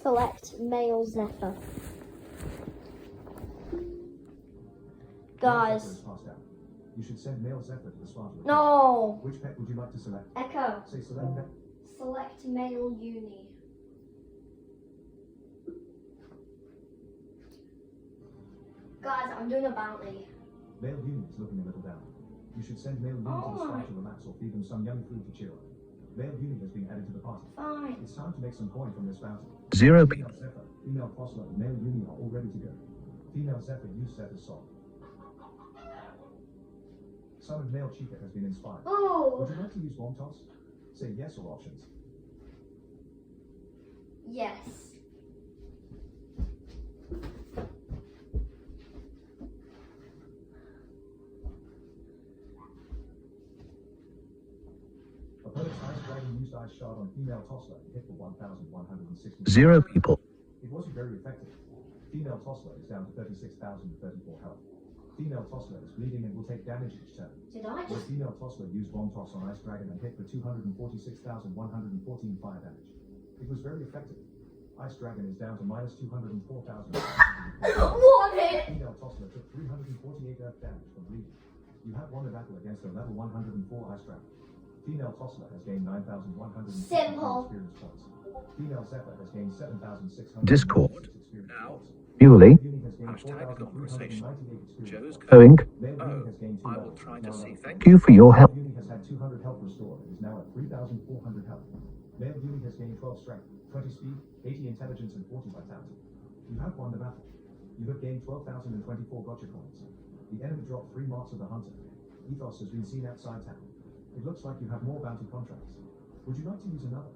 Select male Zephyr. Guys. You should send male Zephyr to the spot. No. Which pet would you like to select? Echo. Say select pet. Select male uni. Guys, I'm doing a bounty. Male uni is looking a little down. You should send male uni to the spot to relax or feed them some yummy food to cheer up. Male uni has been added to the party. Fine. It's time to make some coin from this bounty. 0 people. Female Zephyr, female Postler, and male uni are all ready to go. Female Zephyr, use Zephyr's song. Summoned male Chica has been inspired. Oh. Would you like to use bomb toss? Say yes or options. Yes. Opponent's Ice Dragon used Ice Shard on female Tossler and hit for 1,160. 0 people. It wasn't very effective. Female Tossler is down to 36,034 health. Female Tossler is bleeding and will take damage each turn. Did I The just... female Tossler used Bomb Toss on Ice Dragon and hit for 246,114 fire damage. It was very effective. Ice Dragon is down to minus 204,000. What hit? Female Tossler took 348 earth damage from bleeding. You have won a battle against a level 104 Ice Dragon. Female Tossler has gained 9,100 experience points. Female Zephyr has gained 7,600 Discord. experience Now. points. Muley. Uni has gained Hashtag 4,398 conversation. experience Joe's points. going. Male Uni Oh, has gained 2 I will levels, try is to now see. level Thank you for your help. Male Uni has had 200 health restored and is now at 3,400 health. Male Uni has gained 12 strength, 20 speed, 80 intelligence, and 40 vitality. You have won the battle. You have gained 12,024 gotcha coins. The enemy dropped 3 marks of the hunter. Ethos has been seen outside town. It looks like you have more bounty contracts. Would you like to use another?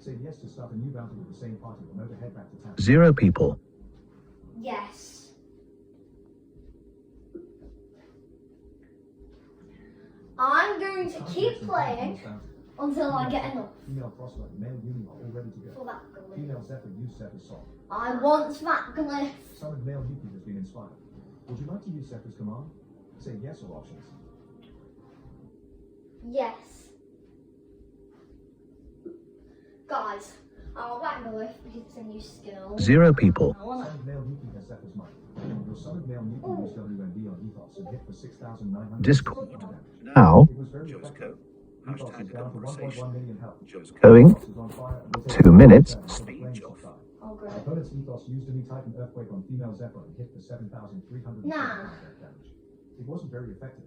Say yes to start a new bounty with the same party or no to head back to town. 0 people. Yes. I'm going to keep playing until I get enough Female Frostlight, male Uni are all ready to for go. that glyph. Female Zephyr, use Zephyr's song. I want that glyph. Summoned male Yuki has been inspired. Would you like to use Zephyr's command? Say yes or options. Yes. Guys, I want that glyph because it's a new skill. 0 people. I want it. Summoned male Yuki has Zephyr's mind. Your summoned male Yuki used WMD on Ethos and hit for 6,900 Discord. damage. Now. It was very Joe's effective. go. Ethos is Hashtag down to 1.1 conversation. million health. Joe's going. Ethos is on fire and will take 2 minutes. damage until the Speed flames off. subside. Oh, great. Opponent's Ethos used a new Titan Earthquake on female Zephyr and hit for 7,300 Nah. damage. It wasn't very effective.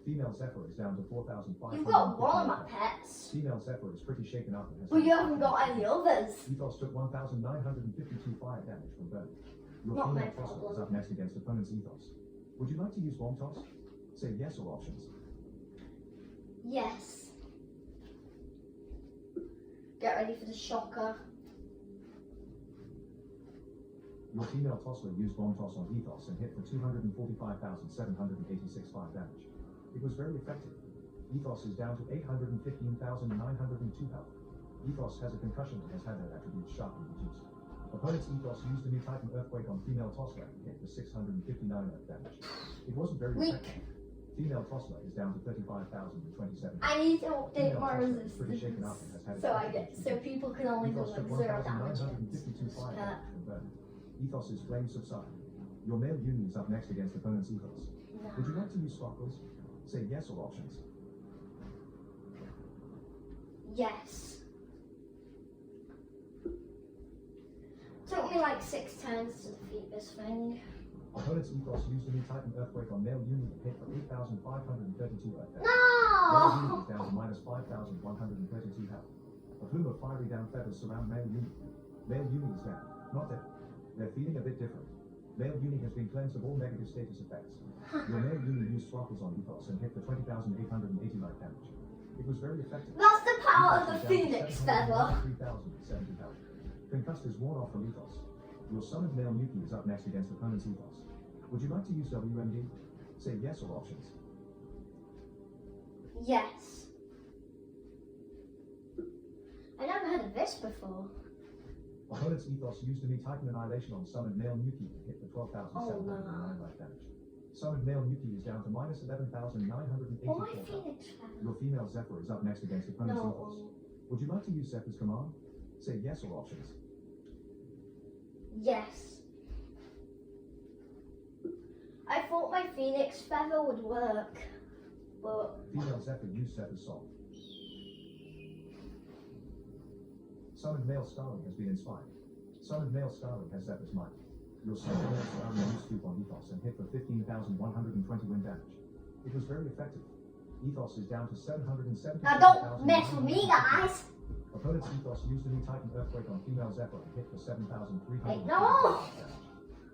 Female Zephyr is down to 4,500. You've got one of my pets, Female Zephyr is pretty shaken up and has... but you haven't got any others. Ethos took 1,952 fire damage from burn. Your Not my female Frostler is problem. up next against opponent's Ethos. Would you like to use Bomb Toss? Say yes or options. Yes. Get ready for the shocker. Your female Tossler used Bomb Toss on Ethos and hit for 245,786 fire damage. It was very effective. Ethos is down to 815,902 health. Ethos has a concussion and has had her attributes sharply reduced. Opponent's Ethos used a new Titan Earthquake on female Tossler and hit for 659 earth damage. It wasn't very Weak. effective. Female Tossler is down to 35,027. I need to update Female my Tossler is pretty shaken up and has had resistance its so I get attributes so reduced. people can only do Ethos like took 0 damage. 1,952 fire damage from burn. Ethos's flames subside. Your male Uni is up next against opponent's Ethos. No. Would you like to use sparkles? Say yes or options. Yes. Took me like 6 turns to defeat this thing. Opponent's Ethos used a new Titan Earthquake on male Uni and hit for 8,532 earth damage. Male Uni No! is down to minus 5,132 health. A plume of fiery down feathers surround male Uni. Male Uni is down, not dead. They're feeling a bit different. Male Uni has been cleansed of all negative status effects. Your male Uni used sparkles on Ethos and hit for 20,880 life damage. It was very effective. That's the power of the Ethos is down to Phoenix feather. 703,070 health. Concussed is worn off from Ethos. Your summoned male Yuki is up next against opponent's Ethos. Would you like to use WMD? Say yes or options. Yes. I never heard of this before. Opponent's Ethos used a new Titan Annihilation on summoned male Yuki and hit for 12,709 Oh, no. life damage. Summoned male Yuki is down to minus 11,984 Oh, my health. Phoenix feather. Your female Zephyr is up next against opponent's Ethos. No. Would you like to use Zephyr's command? Say yes or options. Yes. I thought my phoenix feather would work, but Female Zephyr use Zephyr's soul. Summoned male Starling has been inspired. Summoned male Starling has Zephyr's might. Your summoned male Starling used Scoop on Ethos and hit for 15,120 wind damage. It was very effective. Ethos is down to 770. now don't mess with me, guys. Opponent's Ethos used a new Titan Earthquake on female Zephyr and hit for 7,300. Hey, no!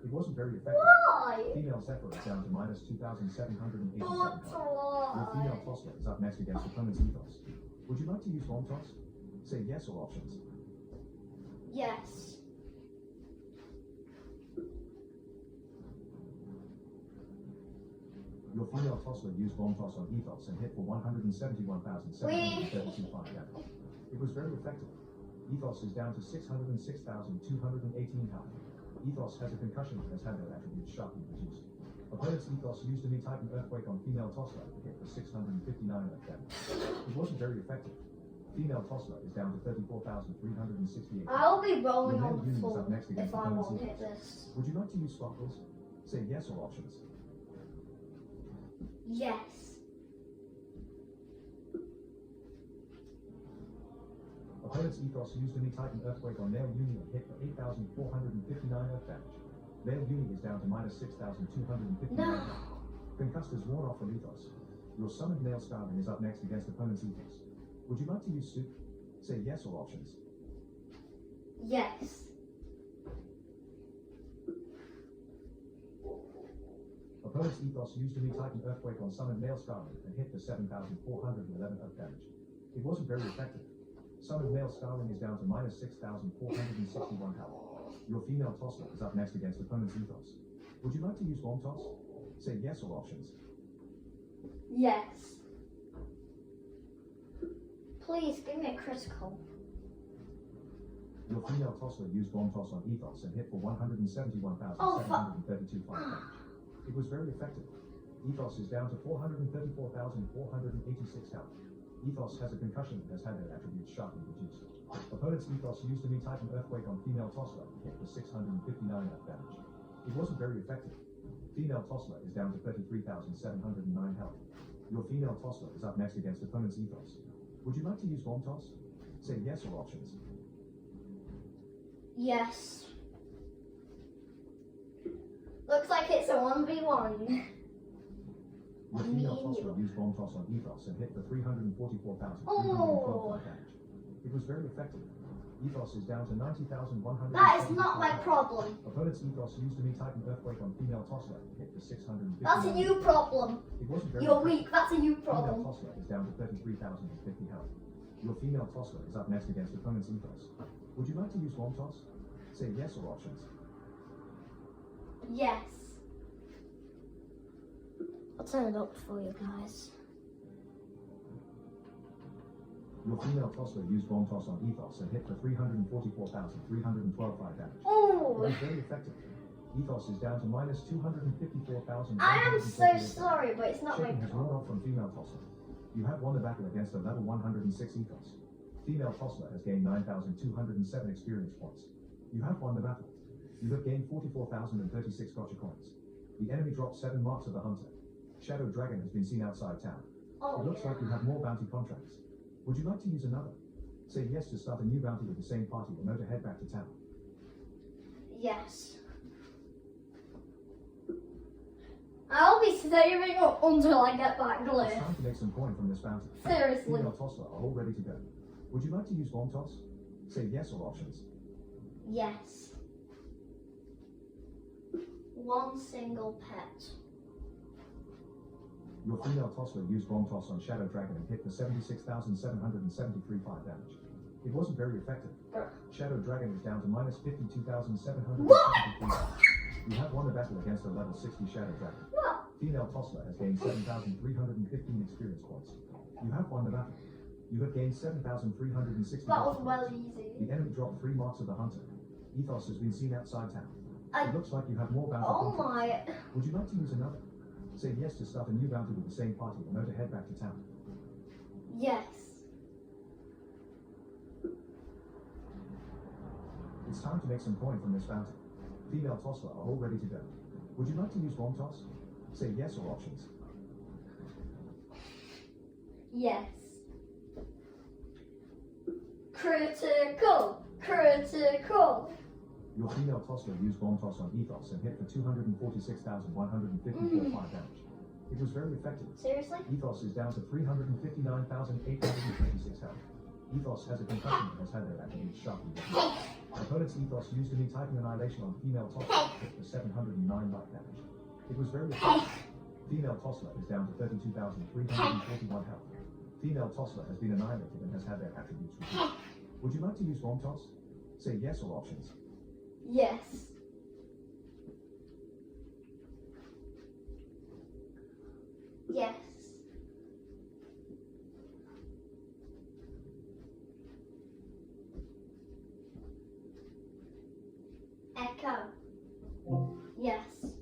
It wasn't very effective. Why? Female Zephyr is down to minus 2,787. But Your female why? Tossler is up next against opponent's Ethos. Would you like to use Bomb Toss? Say yes or options. Yes. Your female Tossler used Bomb Toss on Ethos and hit for 171,732 fire damage. It was very effective. Ethos is down to 606,218 health. Ethos has a concussion and has had their attributes sharply reduced. Opponent's Ethos used a new Titan Earthquake on female Tossler and hit for 659 earth damage. It wasn't very effective. Female Tossler is down to 34,368. I'll be rolling Your on male the unit is floor up next against if I opponent's won't hit Ethos. this. Would you like to use Sparkles? Say yes or options. Yes. Opponent's Ethos used a new Titan Earthquake on male Uni and hit for 8,459 earth damage. Male Uni is down to minus 6,259. No. Concussed is worn off from Ethos. Your summoned male Starling is up next against opponent's Ethos. Would you like to use Soup? Say yes or options. Yes. Opponent's Ethos used a new Titan Earthquake on summoned male Starling and hit for 7,411 earth damage. It wasn't very effective. Summoned male Starling is down to minus 6,461 health. Your female Tossler is up next against opponent's Ethos. Would you like to use Bomb Toss? Say yes or options. Yes. Please give me a critical. Your female Tossler used Bomb Toss on Ethos and hit for 171,732 fire damage. It was very effective. Ethos is down to 434,486 health. Ethos has a concussion and has had their attributes sharply reduced. Opponent's Ethos used a new Titan Earthquake on female Tossler and hit for 659 earth damage. It wasn't very effective. Female Tossler is down to 33,709 health. Your female Tossler is up next against opponent's Ethos. Would you like to use Bomb Toss? Say yes or options. Yes. Looks like it's a 1v1. Your female Me and Tossler you. used Bomb Toss on Ethos and hit for 344,312 Oh. damage. It was very effective. Ethos is down to 90,100. That is not my problem. Opponent's Ethos used a new Titan Earthquake on female Tossler and hit for 650. That's a you problem. It wasn't very You're effective. weak. That's a you Female problem. Tossler is down to 33,050 health. Your female Tossler is up next against opponent's Ethos. Would you like to use Bomb Toss? Say yes or options. Yes. I'll turn it up for you guys. Your female Tossler used Bomb Toss on Ethos and hit for 344,312 fire damage. It Oh, was very effective. Ethos is down to minus 254,000. I am so sorry, but it's not my Shaking has worn problem. off from female Tossler. You have won the battle against a level 106 Ethos. Female Tossler has gained 9,207 experience points. You have won the battle. You have gained 44,036 gotcha coins. The enemy dropped 7 marks of the hunter. Shadow Dragon has been seen outside town. Oh, It looks yeah. like you have more bounty contracts. Would you like to use another? Say yes to start a new bounty with the same party or no to head back to town. Yes. I'll be saving up until I get that It's glyph. time to make some coin from this bounty. Seriously. Female Tossler are all ready to go. Would you like to use Bomb Toss? Say yes or options. Yes. One single pet. Your female Tossler used Bomb Toss on Shadow Dragon and hit for 76,773 fire damage. It wasn't very effective. Shadow Dragon is down to minus 52,773. You have won the battle against a level 60 Shadow Dragon. What? Female Tossler has gained 7,315 experience points. You have won the battle. You have gained 7,360. That was well easy. The enemy dropped 3 marks of the hunter. Ethos has been seen outside town. I- It looks like you have more bounty Oh contracts. my. Would you like to use another? Say yes to start a new bounty with the same party or no to head back to town. Yes. It's time to make some coin from this bounty. Female tossler are all ready to go. Would you like to use bomb toss? Say yes or options. Yes. Critical. Critical. Your female tossler used bomb toss on ethos and hit for 246,154 damage. It was very effective. Seriously? Ethos is down to 359,826 health. Ethos has a concussion and has had their attributes sharply reduced. Opponent's ethos used to me typing annihilation on female tossler hit for 709 light damage. It was very effective. Female tossler is down to 32,341 health. Female tossler has been annihilated and has had their attributes reduced. Would you like to use bomb toss? Say yes or options. Yes. Yes. Echo. Yes.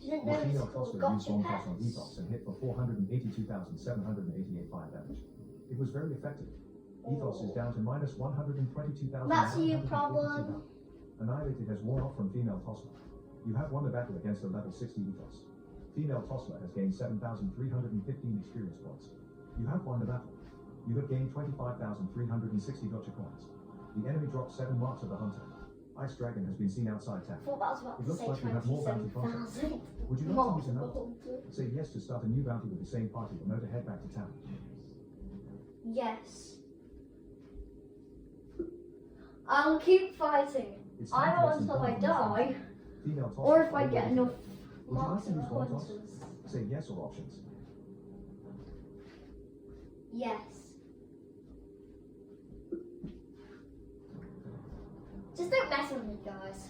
Didn't Your know female it's called tossler used bomb Gacha toss on pets. ethos and hit for 482,788 fire damage. It was very effective. Ethos is down to minus 122,000. That's your problem. Annihilated has worn off from female tossler. You have won the battle against a level 60 ethos. Female tossler has gained 7,315 experience points. You have won the battle. You have gained 25,360 gotcha coins. The enemy dropped 7 marks of the hunter. Ice Dragon has been seen outside town. I thought that was about It to looks say like you have more bounty contracts. 27,000. Would you like to use another? Say yes to start a new bounty with the same party or no to head back to town. Yes. I'll keep fighting. It's I time to know make some until I points on this die, bounty. Female toss or is if I already get ready. enough Would you like marks to and use bomb toss? hunters. Say yes or options. Yes. Just don't mess with me, guys.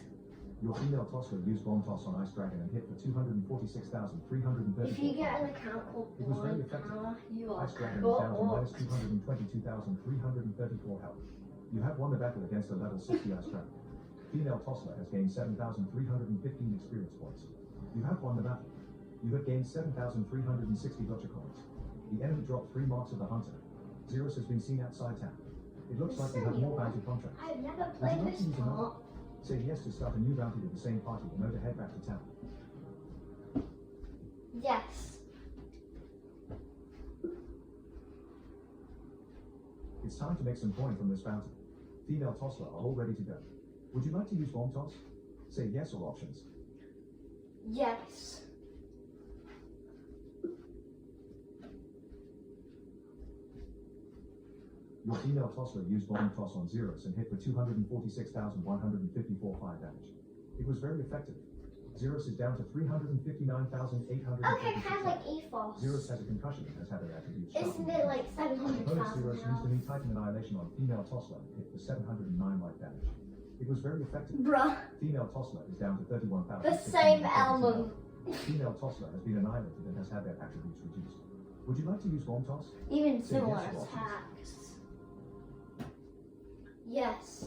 Your female tossler used bomb toss on Ice Dragon and hit for 246,334. If you get an account called It was very Blind effective. Power, you are Ice Dragon is down to minus cooked. 222,334 health. You have won the battle against a level 60 Ice Dragon. Female tossler has gained 7,315 experience points. You have won the battle. You have gained 7,360 gotcha coins. The enemy dropped 3 marks of the hunter. Xeros has been seen outside town. It looks like you have more bounty contracts. I've never Would you played like this to use another? part. Say yes to start a new bounty with the same party or no to head back to town. Yes. It's time to make some coin from this bounty. Female tossler are all ready to go. Would you like to use bomb toss? Say yes or options. Yes. Your female tossler used bomb toss on Xeros and hit for 246,154 fire damage. It was very effective. Xeros is down to 359,800. Okay, kind of like Ethos. Xeros has a concussion and has had her attributes. Isn't it like Opponent 700,000 Xeros used now? to meet Titan Annihilation on female tossler and hit for 709 light damage. It was very effective. Bruh, Female tossler is down to 31,000. the same element. Female tossler has been annihilated and has had their attributes reduced. Would you like to use bomb toss? Even Say similar yes or options. attacks. Yes.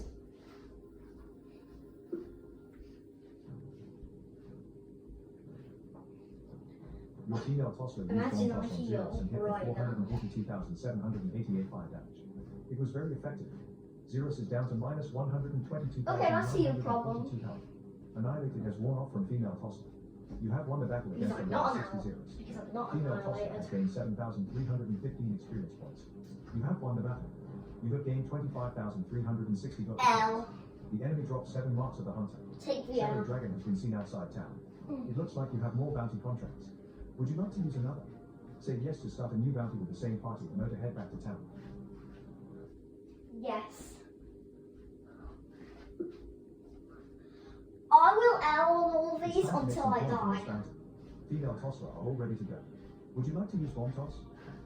Your female tossler used Imagine bomb I'm toss on here Xeros and hit right for now. 442,788 fire damage. It was very effective. Xeros is down to minus 122,942 Okay, I see your problem. health. Annihilated has worn off from female tossler. You have won the battle Because against I'm the not level 60 annihilated. Xeros. Because I'm not Female tossler has annihilated. gained 7,315 experience points. You have won the battle. You have gained 25,360 gotcha L. points. The enemy dropped 7 marks of the hunter. Take the Shadow L. Dragon has been seen outside town. It looks like you have more bounty contracts. Would you like to use another? Say yes to start a new bounty with the same party or no to head back to town. Yes. I will L on all of It's these time to make until some I coin from this die. bounty. Female tossler are all ready to go. Would you like to use bomb toss?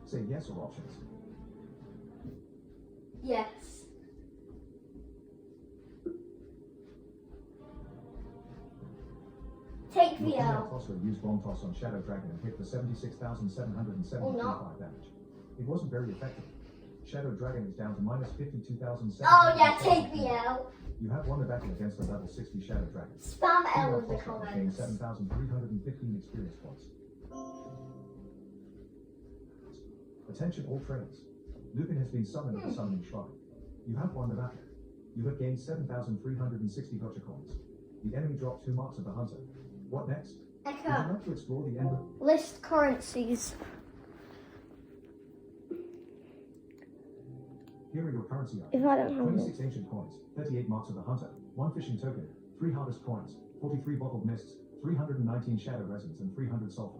Say yes or options. Yes. Take Your the female L. tossler used bomb toss on Shadow Dragon and hit for 76,773 Or not. fire damage. It wasn't very effective. Shadow Dragon is down to minus 52,700. Oh yeah, take the L. You have won the battle against the level 60 Shadow Dragon. Spam Female L in the tossler has gained comments. 7,315 experience points. Attention all trainers. Lupin has been summoned at the summoning shrine. You have won the battle. You have gained 7,360 gotcha coins. The enemy dropped 2 marks of the hunter. What next? Would you Echo. like to explore the end of... List currencies. Here are your currency items. If I don't have 26 ancient coins, 38 marks of the hunter, 1 fishing token, 3 harvest coins, 43 bottled mists, 319 shadow resins, and 300 sulfur.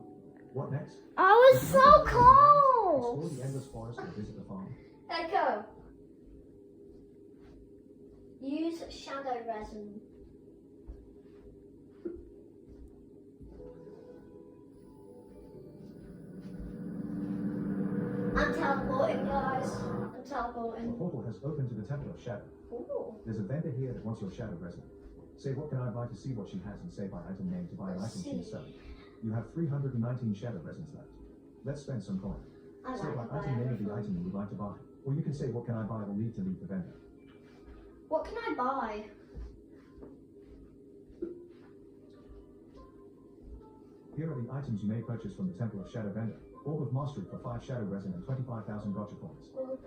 What next? I was so Explore close. the endless forest or visit the farm. Echo. Use shadow resin. I'm teleporting, guys. I'm A teleporting. portal has opened to the Temple of Shadow. Ooh. There's a vendor here that wants your shadow resin. Say what can I buy to see what she has and say by item name to buy an item she's selling. You have 319 shadow resins left. Let's spend some coin. I Say by like to buy item name of the everything. item you would like to buy. Or you can say what can I buy or leave to leave the vendor. What can I buy? Here are the items you may purchase from the Temple of Shadow vendor. Orb of Mastery for 5 shadow resin and 25,000 gotcha coins.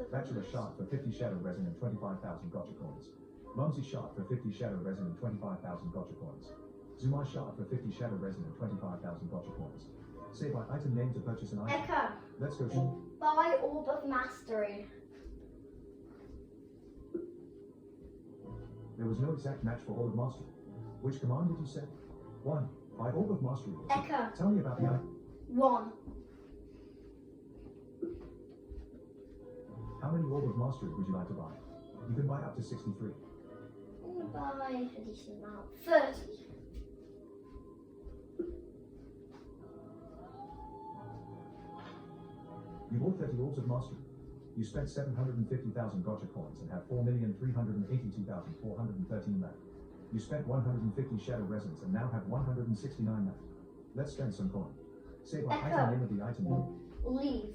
Bachelor Shard for 50 shadow resin and 25,000 gotcha coins. Mumsy Shard for 50 shadow resin and 25,000 gotcha coins. Zumai Shard for 50 shadow resin and 25,000 gotcha coins. Say by item name to purchase an item. Echo. Let's go shop. Buy Orb of Mastery. There was no exact match for Orb of Mastery. Which command did you say? 1. Buy Orb of Mastery. Echo. Tell me about the item. 1. How many Orb of Mastery would you like to buy? You can buy up to 63. I'm gonna buy a decent amount. 30. You bought 30 Orbs of Mastery. You spent 750,000 gotcha coins and have 4,382,413 left. You spent 150 shadow resins and now have 169 left. Let's spend some coin. Say by Echo. item name of the item. Leave.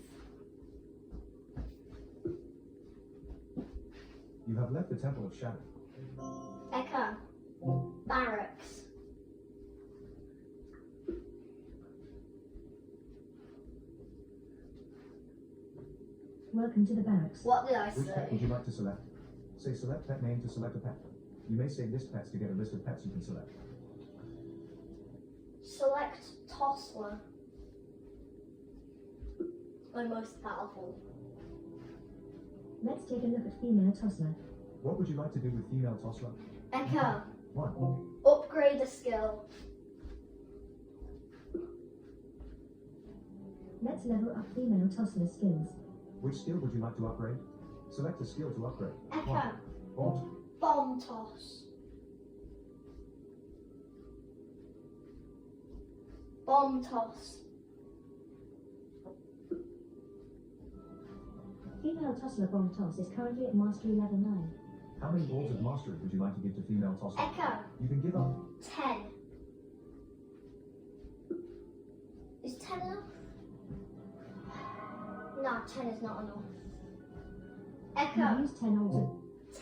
You have left the Temple of Shadow. Echo. Barracks. Welcome to the barracks. What did I Which pet would say? you like to select? Say select pet name to select a pet. You may say list pets to get a list of pets you can select. Select Tossler. My most powerful. Let's take a look at female tossler. What would you like to do with female Tossler? Echo. 1. Upgrade a skill. Let's level up female tossler skills. Which skill would you like to upgrade? Select a skill to upgrade. Echo. 1. Bolt. Bomb toss. Bomb toss. Female tossler bomb toss is currently at mastery level 9. How many Orbs of Mastery would you like to give to female Tossler? Echo. You can give up 10. Is 10 enough? No, 10 is not enough. You Echo. use 10 orbs of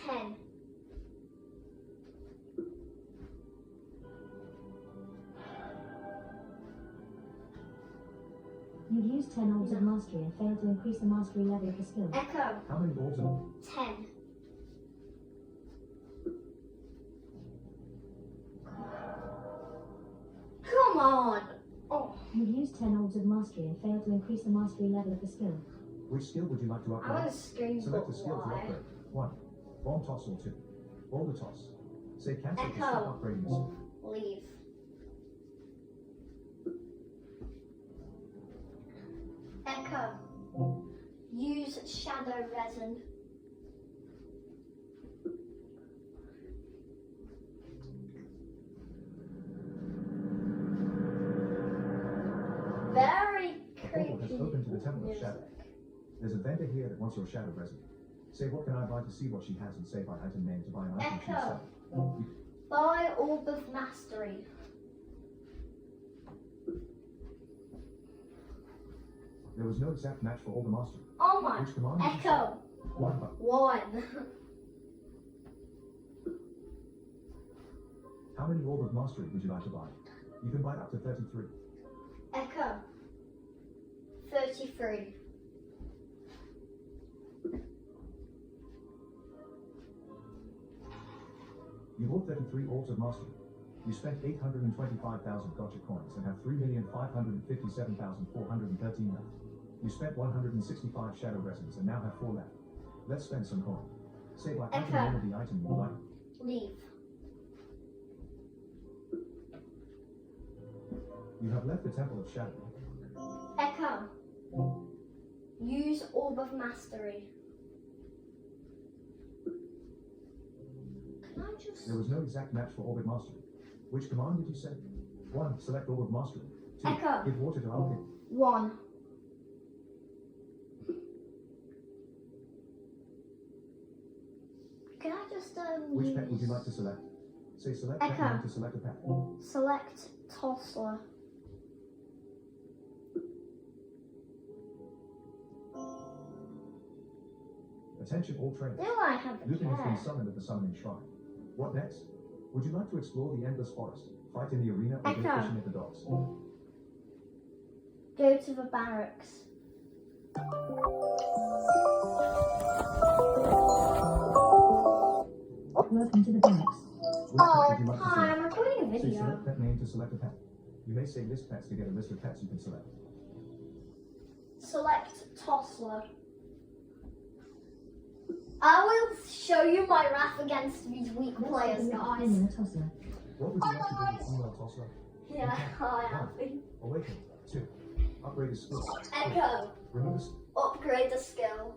10. You use 10 orbs of mastery and fail to increase the mastery level of the skill. Echo. how many Orbs of 10. Come on. Oh, You use 10 orbs of mastery and fail to increase the mastery level of the skill. which skill would you like to I upgrade? want to scream, Select but a skill to why? upgrade. 1. Bomb toss or 2. Boulder toss. Say cancel to Echo. stop upgrading the skill. Leave. Echo. Use shadow resin. Very Portal has creepy opened to the Temple of music. Shadow. There's a vendor here that wants your shadow resin. Say what can I buy to see what she has and say by item name to buy an item she's Echo. selling. Buy Orb of Mastery. There was no exact match for all the mastery. Oh my. Which command did you say? Echo. 1 button. 1. How many Orb of Mastery would you like to buy? You can buy up to 33. Echo. 33. You bought 33 orbs of mastery. You spent 825,000 gotcha coins and have 3,557,413 left. You spent 165 shadow resins and now have 4 left. Let's spend some coin. Say by adding all of the item you like. Leave. You have left the Temple of Shadow. Echo. Use Orb of Mastery. Can I just... There was no exact match for Orb of Mastery. Which command did you say? 1. Select Orb of Mastery. 2. Echo. Give water to Alkin. 1. Can I just Which pet would you like to select? Say select Echo. pet name to select a pet. select Tossler? Attention all trainers. Do I have a Lupin has been care? summoned at the Summoning Shrine. What next? Would you like to explore the Endless Forest, fight in the arena, or go Echo. fishing at the docks? Go to the barracks. Welcome to the barracks. Which pet would you like to Hi, select? I'm recording a Say video. select pet name to select a pet. You may say list pets to get a list of pets you can select. Select Tossler. I will show you my wrath against these weak players, guys. Female tossler. What would you like to do with female tossler? Yeah, I have been. Awaken. 2. Upgrade a skill. 3. Echo. Remove a skill. Upgrade the skill.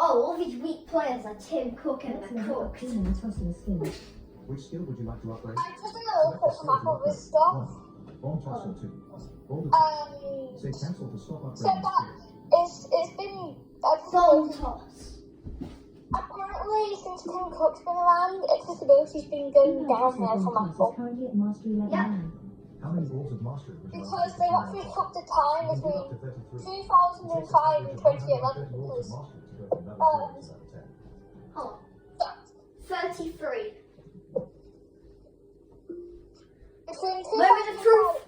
Oh, all these weak players are Tim Cook and Let's the level up Cooked. female tossler skills. Which skill would you like to upgrade? I just want to put some up on this stuff. 1. Bomb tossler 2. Boulder Say cancel to stop So upgrading that skills. it's been Bomb toss. apparently since Tim Cook's been around, accessibility's been going Female downhill tossler from bomb toss Apple is currently at mastery level Yep. 9. How many balls of mastery would you like because to they get? actually took the time You can get up between to 33. 2005 and 2011 balls of because mastery to go from level 0 to level 10. Hold on. 33. between Moment of truth.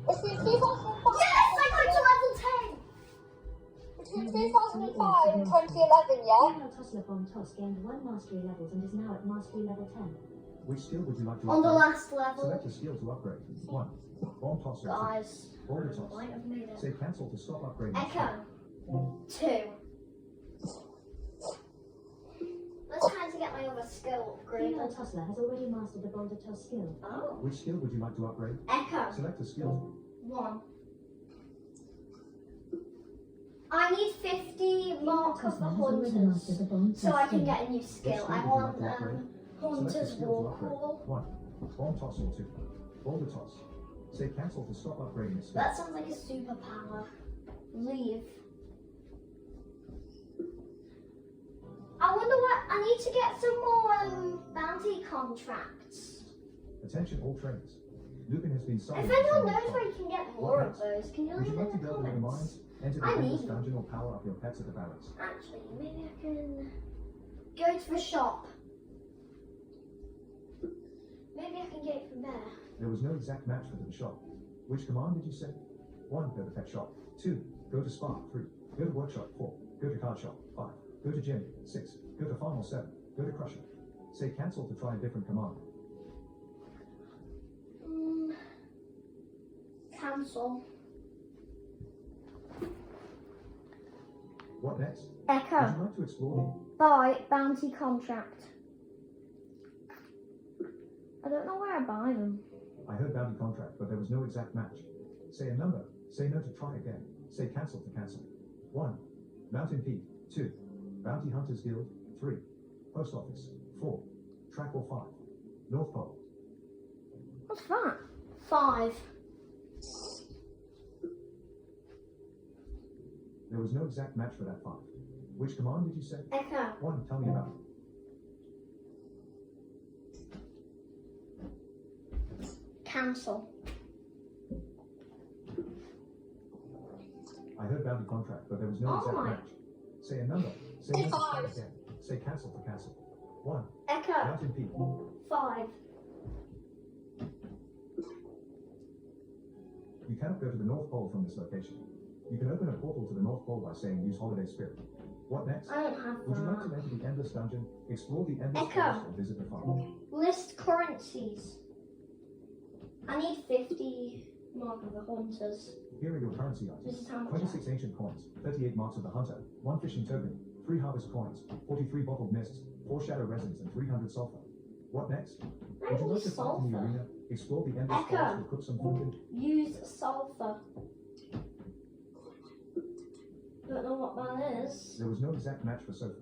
2005 Yes, I got to level 10. between 2005 and 2011, yeah. Female tossler bomb toss gained 1 mastery levels and is now at mastery level 10. Which skill would you like to On the upgrade? last level, Select a skill to upgrade. 1. Bomb tosser 2. guys, Boulder I toss. might have made it. Say cancel to stop upgrading. Echo. 2. Let's try to get my other skill Female upgraded. tossler has already mastered the boulder toss skill. Oh. Which skill would you like to upgrade? Echo. Select a skill. 1. I need 50 mark of the Tossler has already hunters mastered the bomb toss so I can skill. get a new skill. I want Hunter's Select a skill to War upgrade. Call. 1. Bomb toss 2. Boulder toss. Say cancel to stop upgrading a skill. That sounds like a superpower. Leave. I wonder what I need to get some more bounty contracts. Attention all trainers. Lupin has been summoned. If to anyone summon knows the where you can get more of those, can you Would leave you in like to the go over the comments? mines? Enter the I endless need- dungeon or power up your pets at the barracks. Actually, maybe I can go to the shop. Maybe I can get it from there. There was no exact match for the shop. Which command did you say? 1. Go to pet shop. 2. Go to spa. 3. Go to workshop. 4. Go to card shop. 5. Go to gym. 6. Go to farm or 7. Go to crusher. Say cancel to try a different command. Cancel. What next? Would Echo. you like to explore Buy bounty contract. I don't know where I buy them. I heard bounty contract, but there was no exact match. Say a number. Say no to try again. Say cancel to cancel. 1. Mountain Peak. 2. Bounty Hunters Guild. 3. Post Office. 4. Track or 5. North Pole. What's that? 5. There was no exact match for that 5. Which command did you say? Echo. 1. Tell me about it. Cancel. I heard bounty contract, but there was no Oh exact my- match. Say a number. Say no to try again. Say cancel to cancel. 1. Echo. Mountain Peak. 5. You cannot go to the North Pole from this location. You can open a portal to the North Pole by saying use Holiday Spirit. What next? I don't have Would you like that. to enter the Endless Dungeon, explore the Endless Echo. Forest, or visit the farm? List currencies. I need 50 Mark of the Hunters. Here are your currency This items. is how much I 26 ancient coins, 38 marks of the hunter, 1 fishing token, 3 harvest coins, 43 bottled mists, 4 shadow resins, and 300 sulfur. What next? I Would you need like to fight in the sulfur. arena, explore the Endless Echo. Forest, or cook some food? Use sulfur. Don't know what that is. There was no exact match for sofa.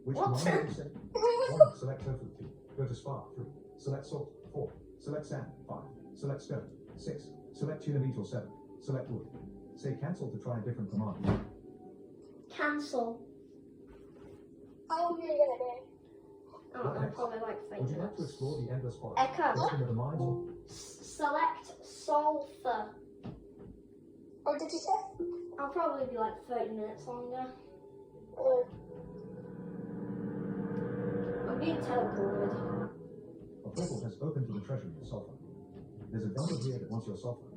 Which What? command did you say? 1. Select tofu. 2. Go to spa. 3. Select salt. 4. Select sand. 5. Select stone. 6. Select tuna meat or 7. Select wood. Say cancel to try a different command. Cancel. How are you gonna do? I don't know, probably like 5 Would you like to minutes. explore the Endless Forest? Echo. Look into the mines or... Select sulfur. What did you say? I'll probably be like 30 minutes longer. I'm being teleported. A portal has opened to the treasury of sulfur. There's a vendor here that wants your sulfur.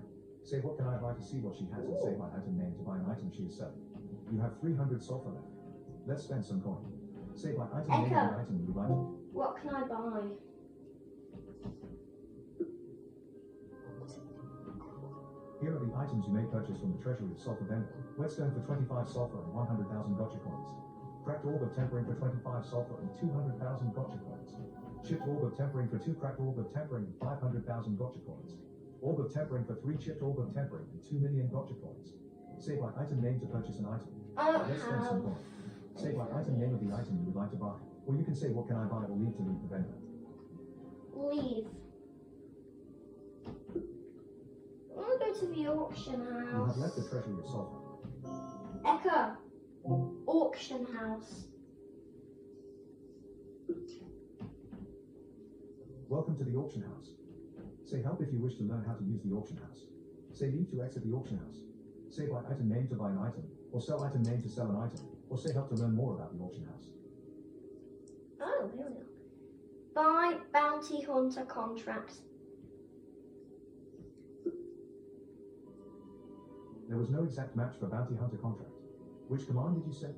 Say what can I buy to see what she has and say my item name to buy an item she is selling. You have 300 sulfur left. Let's spend some coin. Say my item name Echo. of the item you would like. What can I buy? Here are the items you may purchase from the treasury of sulfur vendor. Whetstone for 25 sulfur and 100,000 gotcha coins. Cracked orb of tempering for 25 sulfur and 200,000 gotcha coins. Chipped orb of tempering for 2 cracked orb of tempering and 500,000 gotcha coins. Orb of tempering for 3 chipped orb of tempering and 2 million gotcha coins. Say my item name to purchase an item. I don't Let's spend some have. coin. Say my item name of the item you would like to buy. Or you can say what can I buy or leave to leave the vendor. Leave. I want to go to the auction You house. have left the treasury of sulfur. Echo. Auction house. Welcome to the auction house. Say help if you wish to learn how to use the auction house. Say leave to exit the auction house. Say buy item name to buy an item, or sell item name to sell an item, or say help to learn more about the auction house. Oh, here we go. Buy bounty hunter contract. There was no exact match for bounty hunter contract. Which command did you say?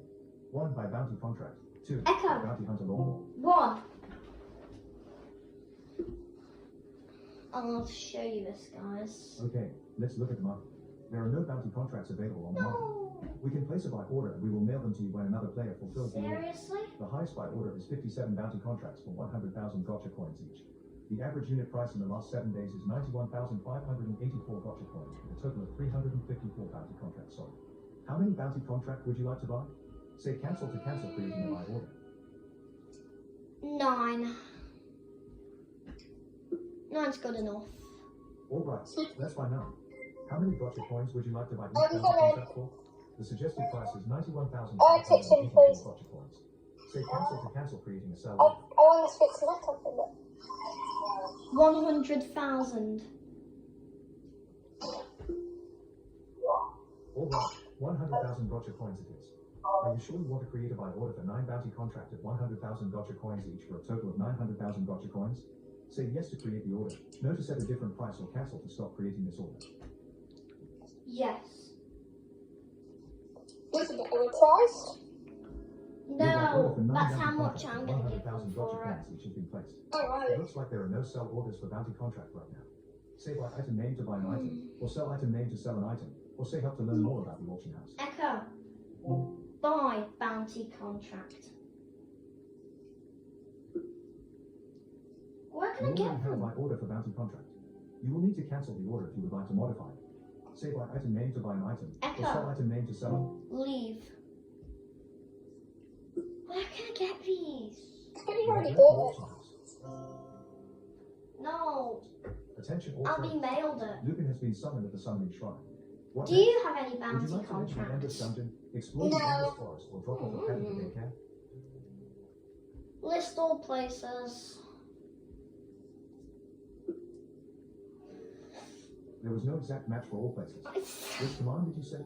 1. By bounty contract. 2. Echo. By bounty hunter law. 1. I'll show you this, guys. Okay, let's look at the market. There are no bounty contracts available on the market. No. We can place a buy order and we will mail them to you when another player fulfills the order. Seriously? The highest buy order is 57 bounty contracts for 100,000 gotcha coins each. The average unit price in the last 7 days is 91,584 gotcha coins, with a total of 354 bounty contracts sold. How many bounty contract would you like to buy? Say cancel to cancel creating a buy order. 9. 9's good enough. All right, let's buy now. How many gotcha coins would you like to buy each I'm bounty coming. contract for? The suggested price is 91,584 take some, please. gotcha coins. Say cancel to cancel creating a sell I order. want to fix that up a bit. 100,000. All right, 100,000 gotcha coins it is. Are you sure you want to create a buy order for 9 bounty contract at 100,000 gotcha coins each for a total of 900,000 gotcha coins? Say yes to create the order. No to set a different price or cancel to stop creating this order. Yes. Is it a price? Your buy order No, for 9 that's bounty how much contract I'm at going to give 100,000 them gotcha for it. coins each has been placed. Alright. It looks like there are no sell orders for bounty contract right now. Say buy item name to buy an item, or sell item name to sell an item, or say help to learn more about the auction house. Echo. Buy bounty contract. Where can I You get already have a them? buy order for bounty contract. You will need to cancel the order if you would like to modify it. Say buy item name to buy an item, Echo. or sell item name to sell it. Leave. Where can I get these? I think you You have already left the bought it. auction house. No, Attention all I'll be players. mailed it. Lupin has been summoned at the summoning shrine. What Do next? you have any Would bounty you like to enter the Endless contracts? Dungeon, explore the No. Endless Forest, or drop off a pet at the daycare? List all places. There was no exact match for all places. Which command did you say?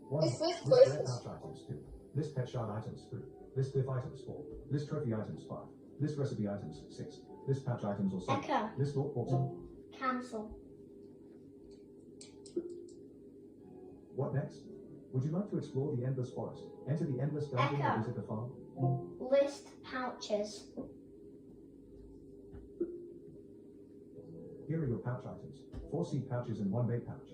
1. It's this List rare places. pouch items 2. List pet shard items 3. List glyph items 4. List trophy items 5. List recipe items 6. List pouch items or 7. Echo. List all ports. Cancel. What next? Would you like to explore the endless forest? Enter the endless dungeon Echo. or visit the farm? List pouches. Here are your pouch items. 4 seed pouches and 1 bait pouch.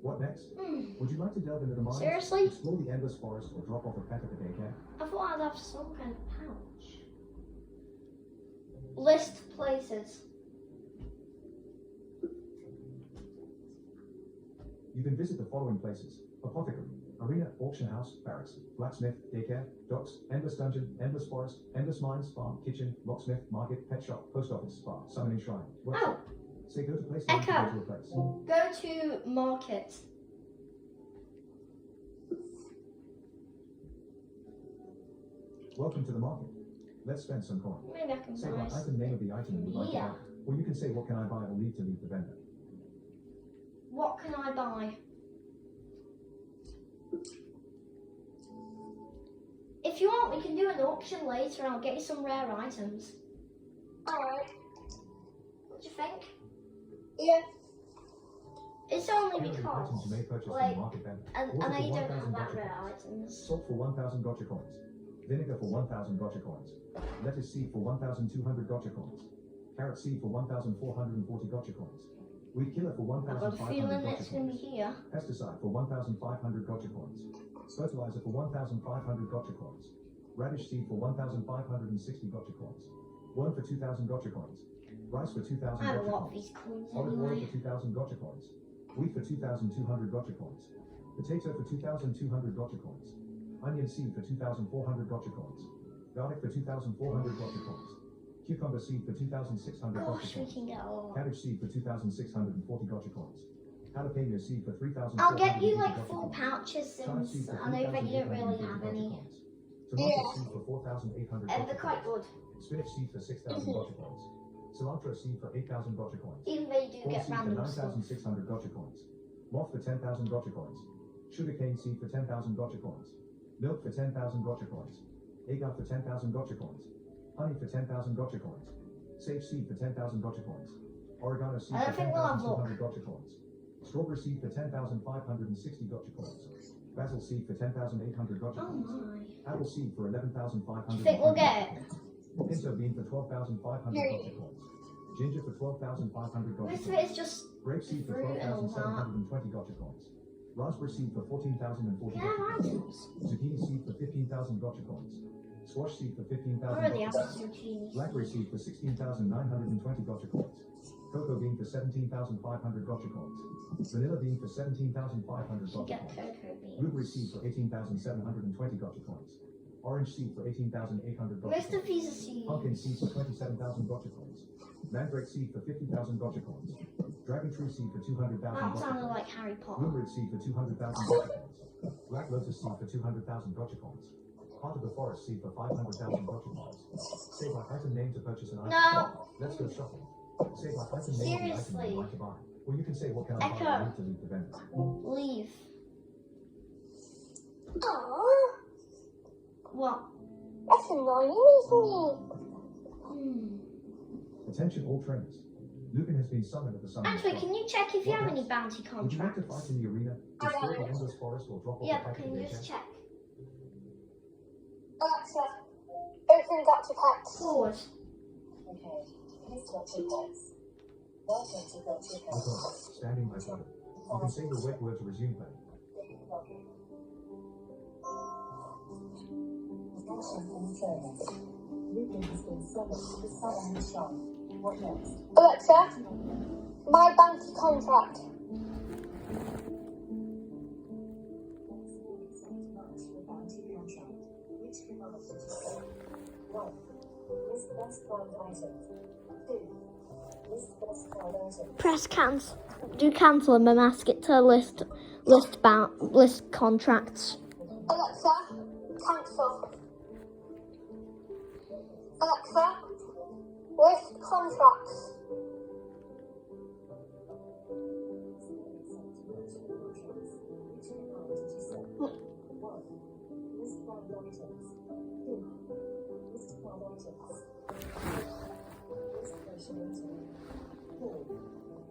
What next? Hmm. Would you like to delve into the mines? Seriously? Explore the endless forest or drop off a pet at the daycare? I thought I'd have some kind of pouch. List places. You can visit the following places: Apothecary, Arena, Auction House, Barracks, Blacksmith, Daycare, Docks, Endless Dungeon, Endless Forest, Endless Mines, Farm, Kitchen, Locksmith, Market, Pet Shop, Post Office, Spa, Summoning Shrine. Oh, Say go to place to Echo. go to a place. go to market. Welcome to the market. Let's spend some coin. Maybe I can Say buy what item name of the item you would like to Yeah. buy. Or you can say what can I buy or leave to leave the vendor. What can I buy? If you want, we can do an auction later and I'll get you some rare items. Alright. What do you think? Yeah. It's only Here are the items you may because, purchase like, from the market vendor. and Water I know for you don't 1,000 have that gotcha rare coins. items. Salt for 1,000 gotcha coins. Vinegar for 1,000 gotcha coins. Lettuce seed for 1,200 gotcha coins. Carrot seed for 1,440 gotcha coins. Weed killer for I've got a 1,500 feeling gotcha it's going to be coins. here. Pesticide for 1,500 gotcha coins. Fertilizer for 1,500 gotcha coins. Radish seed for 1,560 gotcha coins. Worm for 2,000 gotcha coins. Rice for 2,000 I have a gotcha lot of coins. these coins Olive oil anyway. for 2,000 gotcha coins. Wheat for 2,200 gotcha coins. Potato for 2,200 gotcha coins. Onion seed for 2,400 gotcha coins. Garlic for 2,400 gotcha coins. Cucumber seed for 2,600 gotcha Gosh, we coins. can get a lot. Cabbage seed for 2,640 gotcha coins. Jalapeno seed for 3,400 I'll get you like gotcha 4 coins. pouches Chive seed since for I know that you don't really 3,850 have gotcha any. coins. Tomato Yeah. seed for 4,800 And gotcha they're quite coins. good. Spinach seed for 6,000 gotcha coins. Cilantro seed for 8,000 gotcha coins. Even though you do Corn get seed for random stuff. 9,600 gotcha coins. Moth for 10,000 gotcha coins. Sugarcane seed for 10,000 gotcha coins. Milk for 10,000 gotcha coins. Agar for 10,000 gotcha coins. Honey for 10,000 gotcha coins. Sage seed for 10,000 gotcha coins. Oregano seed I don't for think we'll have 10,200 gotcha coins. Strawberry seed for 10,560 gotcha coins. Basil seed for 10,800 gotcha Oh coins. my. Apple seed for 11,500 Do you think we'll get it? Pinto bean for 12,500 gotcha coins. Ginger for 12,500 gotcha Most of coins. it is just Grape seed for fruit and all that. 12,720 gotcha coins. Raspberry seed for 14,040 Yeah, gotcha coins. items. Zucchini seed for 15,000 gotcha coins. Squash seed for 15,000 Already gotcha have coins. some zucchini. Blackberry seed for 16,920 gotcha coins. Cocoa bean for 17,500 gotcha coins. Vanilla bean for 17,500 You gotcha get coins. cocoa beans. Blueberry seed for 18,720 gotcha coins. Orange seed for 18,800 gotcha Most of coins. these are seeds. Pumpkin seed for 27,000 gotcha coins. Mandrake seed for 50,000 gotcha coins. Dragon tree seed for 200,000 That gotcha sounded coins. like Harry Potter. Blueberry seed for 200,000 gotcha coins. Black lotus seed for 200,000 gotcha coins. Heart of the forest seed for 500,000 gotcha coins. Say my item name to purchase an item. No. Let's go shopping. Say my item name of the item Seriously. you would like to buy. Or you can say what can I buy Echo. or leave to leave the vendor. Leave. Aww. What? That's annoying, isn't it? Attention all trainers. Lupin has been summoned at the summon. Actually, can you check if you have any bounty Would you like to contracts? fight in the arena, I explore don't the know. endless forest, or drop off Yeah, a packet can of you data? just check? Alexa, open Gacha packs. Forward. Okay, please watch your words. Welcome to Gacha Okay, standing by order. You can say the wait word to resume play. Action in progress. Lupin has been summoned to the Southern Shrine. What next? Alexa, my bounty contract. Match the bounty contract. Which command did you say? 1. List best found items. 2. List best found items. Press cancel. Do cancel and then ask it to list contracts. Alexa, cancel. Alexa, list contracts.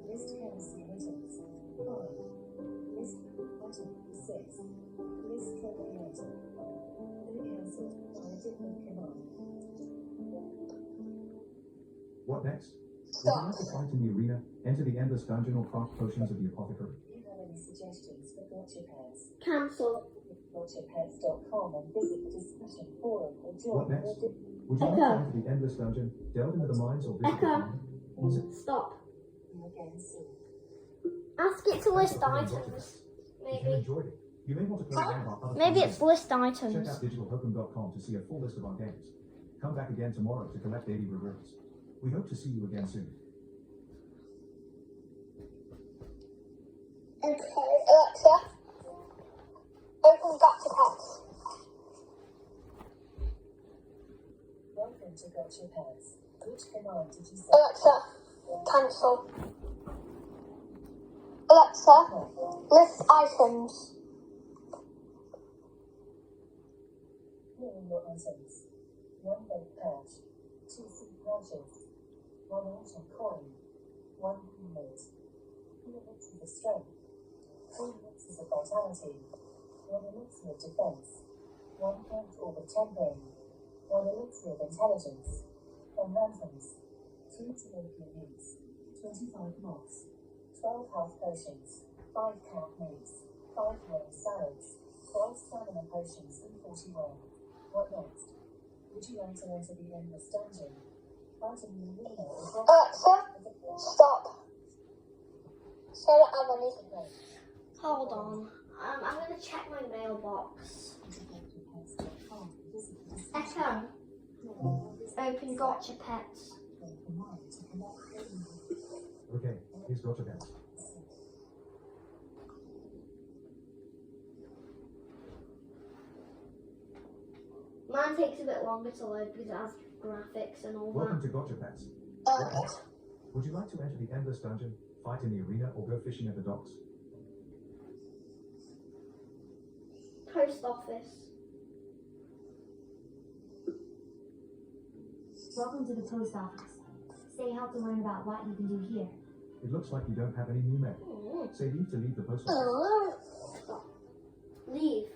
List currency items. 5. List item 6. List currency item. Then cancelled by a different command. What next? Would you like to fight in the arena, enter the endless dungeon, or craft potions of the apothecary? Do you have any suggestions for Gacha Pets? Cancel. GachaPets.com and visit the discussion forum or join What next? the Would you like to enter the endless dungeon, delve into the mines, or visit the farm? Stop. you again soon. Ask it to list Thanks for playing Gacha items. Pets. If you Maybe. enjoyed it, you may want to play one of our other Maybe fun it's games. list Check items. out digitalhokum.com to see a full list of our games. Come back again tomorrow to collect daily rewards. We hope to see you again soon. Okay, Alexa, open Gacha Pets. Welcome to Gacha Pets. Which command did you say? Alexa, cancel. Alexa, list items. Here are your items. 1 gold pouch, 2 seed pouches, 1 ancient coin, 1 helmet, 3 elixirs of strength, 3 elixirs of vitality, 1 elixir of defense, 1 plant orb of tempering, 1 elixir of intelligence, 10 lanterns, 2 tilapia meats, 25 moths, 12 health potions, 5 cat meats, 5 worm salads, 12 stamina potions, and 40 worm. What next? Would you like to enter the endless dungeon? Fight in the arena or Alexa, stop. Say that I want it. Hold on. I'm going to check my mailbox. Echo. Open Gacha Pets. Okay, here's Gacha Pets. Mine takes a bit longer to load because it has graphics and all Welcome that. to Gacha Pets. What next? Would you like to enter the endless dungeon, fight in the arena, or go fishing at the docks? Post office. Welcome to the post office. Say how to learn about what you can do here. It looks like you don't have any new mail. Say leave to leave the post office. Stop. Leave.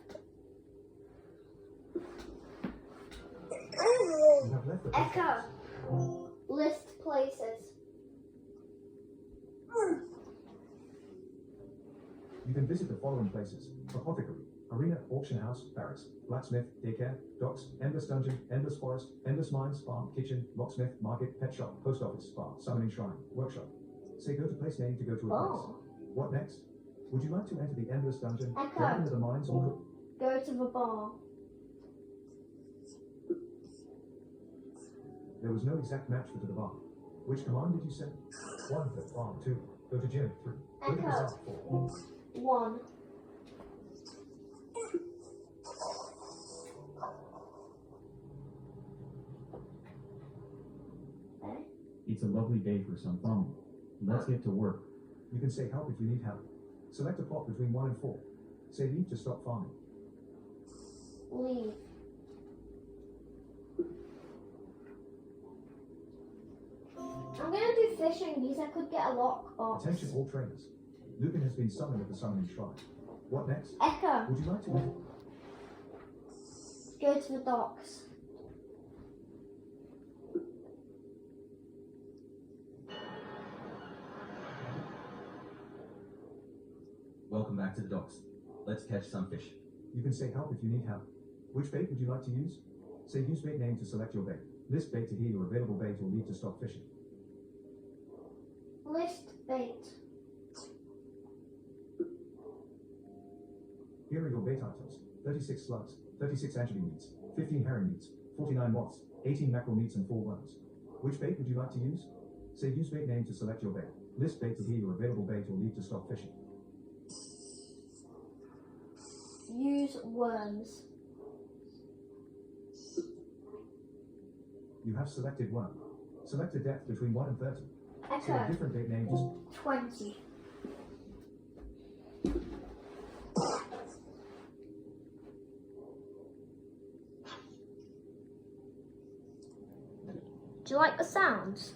You have left the post Echo. office. List places. You can visit the following places: apothecary, arena, auction house, barracks, blacksmith, daycare, docks, endless dungeon, endless forest, endless mines, farm, kitchen, locksmith, market, pet shop, post office, bar, summoning shrine, workshop. Say go to place name to go to a place. Oh. What next? Would you like to enter the endless dungeon, Echo. delve into the mines, or cook? Go to the bar. There was no exact match for to the bar. Which command did you say? 1 for farm, 2. Go to gym, 3. Go to Echo. bazaar, 4. 1. It's a lovely day for some fun. Let's get to work. You can say help if you need help. Select a plot between 1 and 4. Say leave to stop farming. Leave. I'm gonna do fishing because I could get a lockbox. Attention all trainers. Lupin has been summoned at the summoning shrine. What next? Echo. Would you like to enter? Go to the docks. Welcome back to the docks. Let's catch some fish. You can say help if you need help. Which bait would you like to use? Say use bait name to select your bait. List bait to hear your available bait or leave to stop fishing. List bait. Here are your bait items. 36 slugs, 36 anchovy meats, 15 herring meats, 49 moths, 18 mackerel meats and 4 worms. Which bait would you like to use? Say use bait name to select your bait. List bait to hear your available bait or leave to stop fishing. Use worms. You have selected worm. Select a depth between 1 and 30. Say a Echo. different bait name just 20. Do you like the sounds?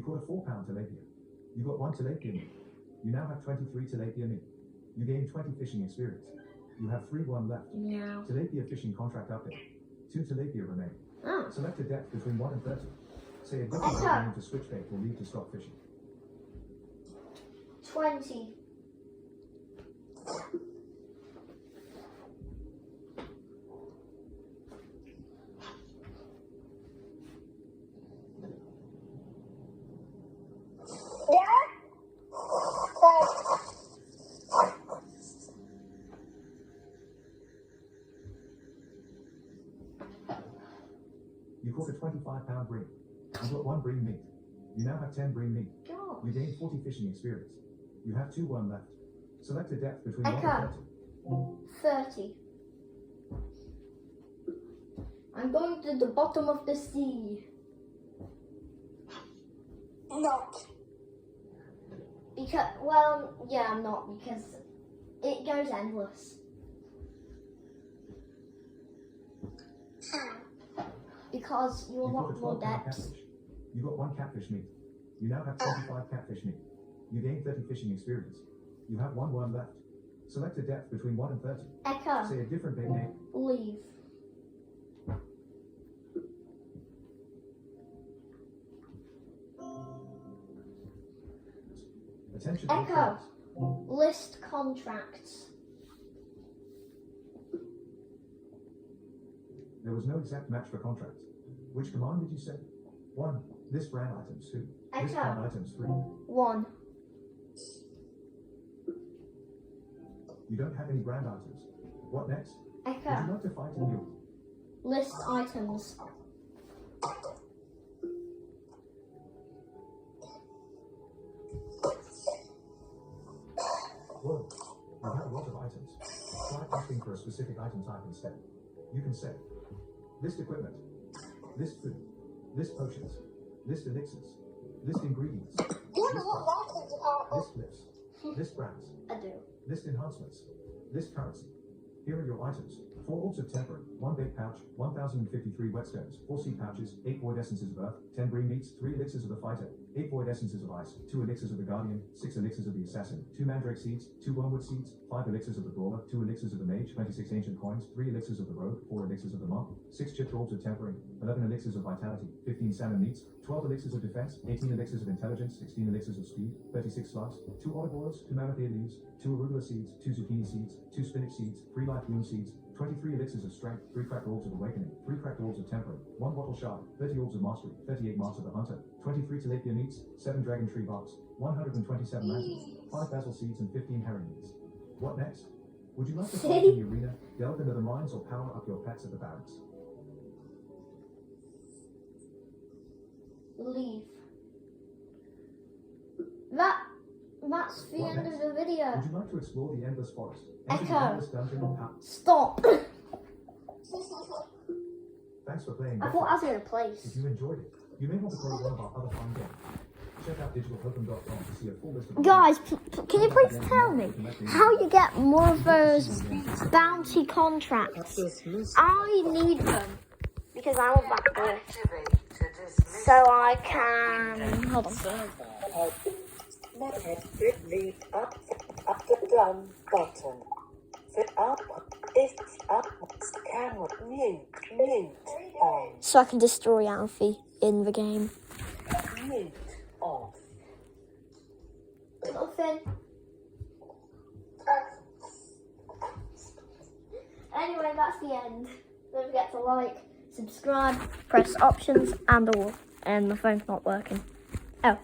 You caught a 4-pound tilapia. You got 1 tilapia meat. You now have 23 tilapia meat. You gained 20 fishing experience. You have 3-1 left. Meow. Tilapia fishing contract update. 2 tilapia remain. Oh. Select a depth between 1 and 30. Say a different Echo. name to switch bait will leave to stop fishing. 20. Yeah? You caught a 25-pound bream. You got 1 bream meat. You now have 10 bream meat. God. You gained 40 fishing experience. You have 2-1 left. Select a depth between 1 Echo. and 30. I'm going to the bottom of the sea. Not. Because, well, yeah, I'm not, because it goes endless. Because you 30. You caught a unlock more 12-pound depths. catfish. You got 1 catfish meat. You now have 25 catfish meat. You gained 30 fishing experience. You have 1-1 left. Select a depth between 1 and 30. Echo, Say a different bait name. leave. Attention all Echo. traders. List contracts. There was no exact match for contracts. Which command did you say? 1. List brand items. 2. List Echo. brand items. 3. 1. You don't have any brand items. What next? Would you Echo. like to fight in your... List items. Whoa, you have a lot of items. Try asking for a specific item type instead. You can say, list equipment, list food, list potions, list elixirs, list ingredients, You have a lot of items apart. list glyphs, list brands, I do. list enhancements, list currency. Here are your items. 4 orbs of temper, 1 bait pouch, 1053 whetstones, 4 seed pouches, 8 void essences of earth, 10 green meats, 3 elixirs of the fighter, 8 void essences of ice, 2 elixirs of the guardian, 6 elixirs of the assassin, 2 mandrake seeds, 2 wormwood seeds, 5 elixirs of the brawler, 2 elixirs of the mage, 26 ancient coins, 3 elixirs of the rogue, 4 elixirs of the monk, 6 chipped orbs of tempering, 11 elixirs of vitality, 15 salmon meats, 12 elixirs of defense, 18 elixirs of intelligence, 16 elixirs of speed, 36 slugs, 2 olive oils, 2 mammoth ear leaves, 2 arugula seeds, 2 zucchini seeds, 2 spinach seeds, 3 life bloom seeds, 23 elixirs of strength, 3 cracked orbs of awakening, 3 cracked orbs of tempering, 1 bottle shard, 30 orbs of mastery, 38 marks of the hunter, 23 tilapia meats, 7 dragon tree barks, 127 lanterns, 5 basil seeds and 15 herring meats. What next? Would you like to fight in the arena, delve into the mines, or power up your pets at the barracks? Leave. That's the What end next? of the video. Would you like to explore the endless forest? Enter the Echo. endless dungeon or power? Stop. Thanks for playing. I Gacha. thought I was in a If place. you enjoyed it, you may want to play one of our other fun games. Check out digitalhokum.com to see a full list of Guys, can you please tell me how you get more of those bounty contracts? I need them because I'm a bad so I can. Hold on. Hit the up the down button. Fit up, it's up, camera, mute, on, So I can destroy Alfie in the game. mute, off. Nothing. Anyway, that's the end. Don't forget to like, subscribe, press options and all. And my phone's not working. Oh.